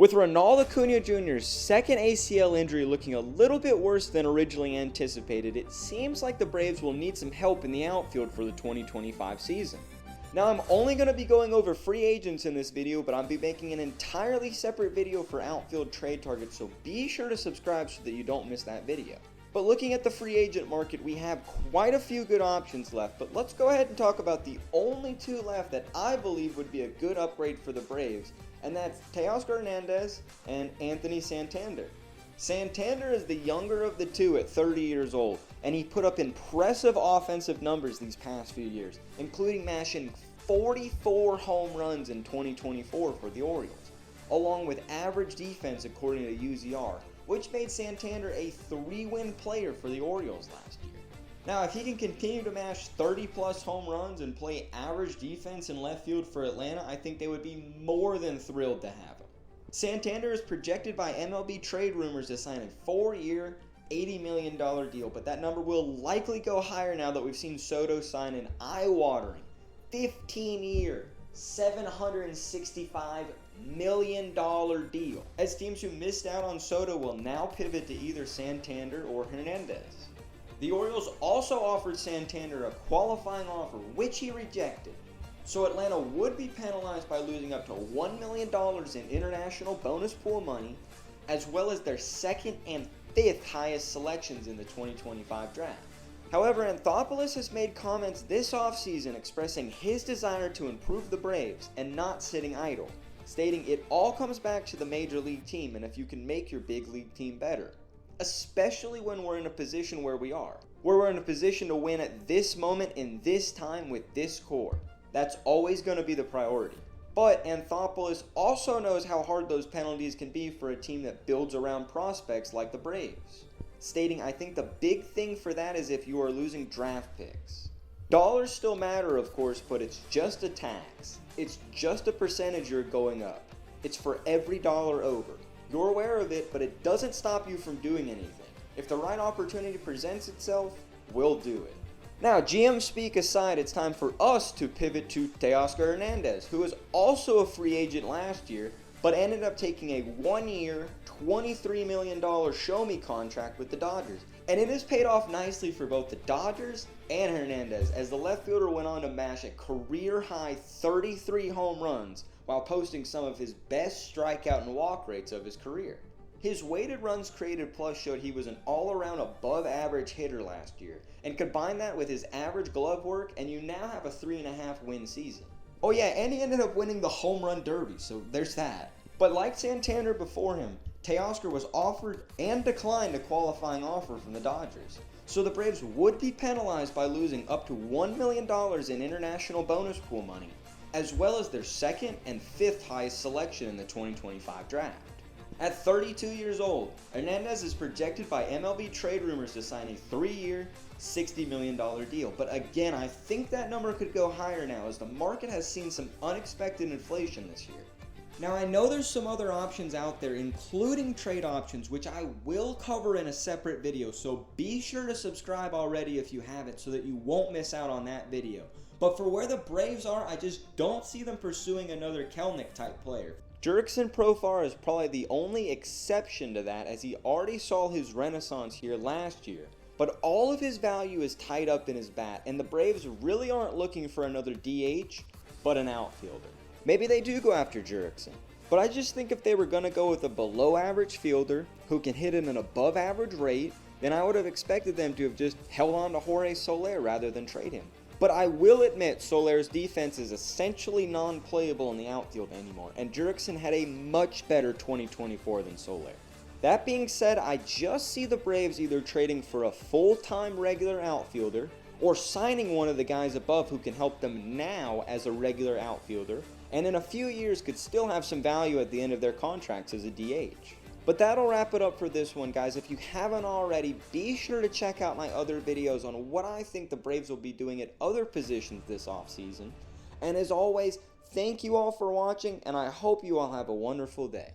With Ronald Acuna Jr.'s second ACL injury looking a little bit worse than originally anticipated, it seems like the Braves will need some help in the outfield for the 2025 season. Now, I'm only going to be going over free agents in this video, but I'll be making an entirely separate video for outfield trade targets, so be sure to subscribe so that you don't miss that video. But looking at the free agent market, we have quite a few good options left, but let's go ahead and talk about the only two left that I believe would be a good upgrade for the Braves, and that's Teoscar Hernandez and Anthony Santander. Santander is the younger of the two at 30 years old, and he put up impressive offensive numbers these past few years, including mashing 44 home runs in 2024 for the Orioles, along with average defense according to UZR, which made Santander a 3-win player for the Orioles last year. Now, if he can continue to mash 30-plus home runs and play average defense in left field for Atlanta, I think they would be more than thrilled to have him. Santander is projected by MLB Trade Rumors to sign a 4-year, $80 million deal, but that number will likely go higher now that we've seen Soto sign an eye-watering 15-year, $765 million deal, as teams who missed out on Soto will now pivot to either Santander or Hernandez. The Orioles also offered Santander a qualifying offer, which he rejected, so Atlanta would be penalized by losing up to $1 million in international bonus pool money, as well as their second and fifth highest selections in the 2025 draft. However, Anthopoulos has made comments this offseason expressing his desire to improve the Braves and not sitting idle, stating it all comes back to the major league team and if you can make your big league team better. Especially when we're in a position where we are, where we're in a position to win at this moment in this time with this core. That's always going to be the priority. But Anthopoulos also knows how hard those penalties can be for a team that builds around prospects like the Braves, stating, I think the big thing for that is if you are losing draft picks. Dollars still matter, of course, but it's just a tax. It's just a percentage you're going up. It's for every dollar over. You're aware of it, but it doesn't stop you from doing anything. If the right opportunity presents itself, we'll do it. Now, GM speak aside, it's time for us to pivot to Teoscar Hernandez, who was also a free agent last year, but ended up taking a 1-year, $23 million show-me contract with the Dodgers. And it has paid off nicely for both the Dodgers and Hernandez, as the left fielder went on to mash a career-high 33 home runs while posting some of his best strikeout and walk rates of his career. His weighted runs created plus showed he was an all-around above-average hitter last year, and combine that with his average glove work, and you now have a 3.5-win season. Oh yeah, and he ended up winning the home run derby, so there's that. But like Santander before him, Teoscar was offered and declined a qualifying offer from the Dodgers, so the Braves would be penalized by losing up to $1 million in international bonus pool money, as well as their second and fifth highest selection in the 2025 draft. At 32 years old, Hernandez is projected by MLB Trade Rumors to sign a 3-year, $60 million deal, but again, I think that number could go higher now as the market has seen some unexpected inflation this year. Now, I know there's some other options out there, including trade options, which I will cover in a separate video, so be sure to subscribe already if you haven't so that you won't miss out on that video. But for where the Braves are, I just don't see them pursuing another Kelnick type player. Jurickson Profar is probably the only exception to that, as he already saw his renaissance here last year. But all of his value is tied up in his bat, and the Braves really aren't looking for another DH, but an outfielder. Maybe they do go after Jurickson, but I just think if they were going to go with a below-average fielder who can hit at an above-average rate, then I would have expected them to have just held on to Jorge Soler rather than trade him. But I will admit Soler's defense is essentially non-playable in the outfield anymore, and Jurickson had a much better 2024 than Soler. That being said, I just see the Braves either trading for a full-time regular outfielder or signing one of the guys above who can help them now as a regular outfielder, and in a few years could still have some value at the end of their contracts as a DH. But that'll wrap it up for this one, guys. If you haven't already, be sure to check out my other videos on what I think the Braves will be doing at other positions this offseason. And as always, thank you all for watching, and I hope you all have a wonderful day.